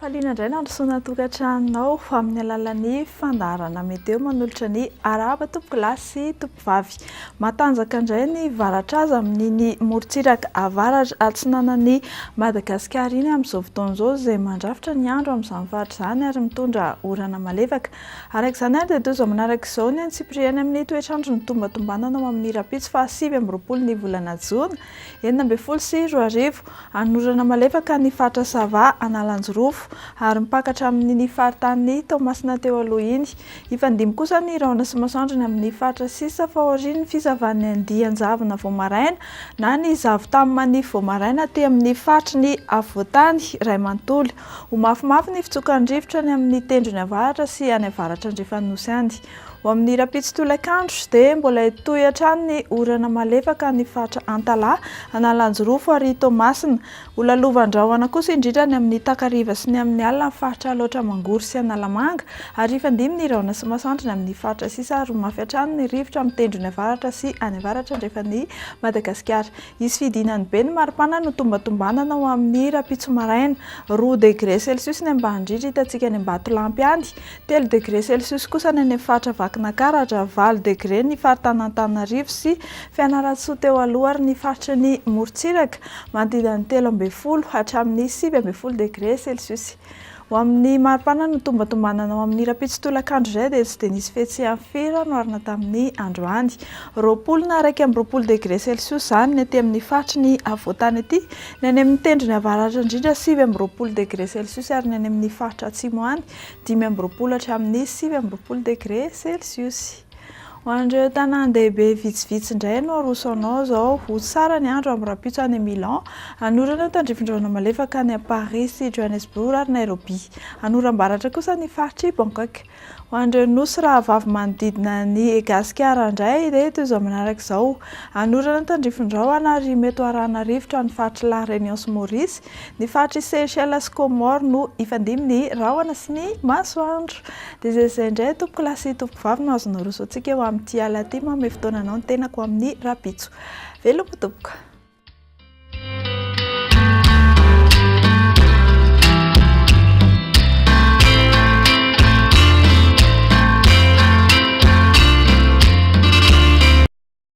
Faliana indray nandrosoana tokantranonao fa amin'ny alalan'ny fandaharana meteo manolotra ny arahaba tompo lahy sy tompo vavy. Matanjaka indray ny varatra azy amin'iny morontsiraka avaratra atsinanan'ny Madagasikara iny amin'izao fotoan'izao izay mandrafitra ny andro amin'izany faritra izany ary mitondra orana malefaka. Araka izany ary dia toy izao manaraka izao ny antsipiriany amin'ny toetr'andro ny tombatombanana ao amin'ny rapitso fa 8 ny volana Jona 2024 anorana malefaka ny faritra Sava Analanjorofo ary mipakatra amin'ny faritany Toamasina teo aloha iny. Ifandimby kosa ny rahona sy masoandro ny amin'ny faritra sisa fa aorian'ny fizavan'ny andian-javona Voamaraina na ny zavo taminy Voamaraina aty amin'ny faritry ny Avoatany Raimantolo. Ho mafimafy ny fitsokan'ny rivotra ny amin'ny tendrony avaratra sy any avaratra andriafanosy any. Ho amin'ny rapitso tolakandro dia mbola hitohy hatrany ny orana malefaka ny faritra Antalaha, Analanjorofo ary Toamasina. Ho lalovandrahona kosa indrindra ny amin'ny Takariva sy ny amin'ny alina ny faritra Loatra Mangoro sy Analamanga ary ifandimby ny rahona sy masoandro ny amin'ny faritra sisa ary ho mafy hatrany ny rivotra amin'ny tendrony avaratra sy any avaratra andrefan'ny Madagasikara. Izy fidinany be ny maripana no tombatombanana ho amin'ny rapitso maraina 2 degré Celsius ny ambany indrindra hitantsika any Ambatolampy any, 3 degré Celsius kosa ny any faritra Vakinankaratra, 4 degré ny faritra Antananarivo sy Fianarantsoa teo aloha ary ny faritra ny Morontsiraka manodidina ny 13 hatramin'ny 17 degré Celsius. Ho amin'ny maripana no tombatombanana ao amin'ny rapitso tolakandro izay dia tsy dia nisy fihetsehany firy no arina tamin'ny androany. 20 na 20 degré Celsius izany ny aty amin'ny faritry ny Avoatany aty, ny any amin'ny tendrony avaratra indrindra 20 degré Celsius ary ny any amin'ny faritra atsimo any 20 hatramin'ny 17 degré Celsius. Ho an'ireo tanan-dehibe vitsivitsy indray no arosanao zao ho tsara ny andro amin'ny rapitso any Milan, anorana tandrifindraona malefaka any Paris sy Johannesburg ary Nairobi. Anoram-baratra kosa ny faritry Bangkok. Ho an'ireo nosy raha vavy manodidina ny Gasikara indray dia toy izao manaraka izao. Anorana tandrifindraona ary mety ho arahana rivotra ny faritry La Réunion sy Maurice, ny faritry Seychelles sy Comores no ifandimby ny rahona sy ny masoandro. Dia izay indray tompoko lahy sy tompoko vavy no azonao rosoantsika eo amin'ity alina ity manome fotoana anao ny tenako amin'ny rapitso. Veloma tompoko.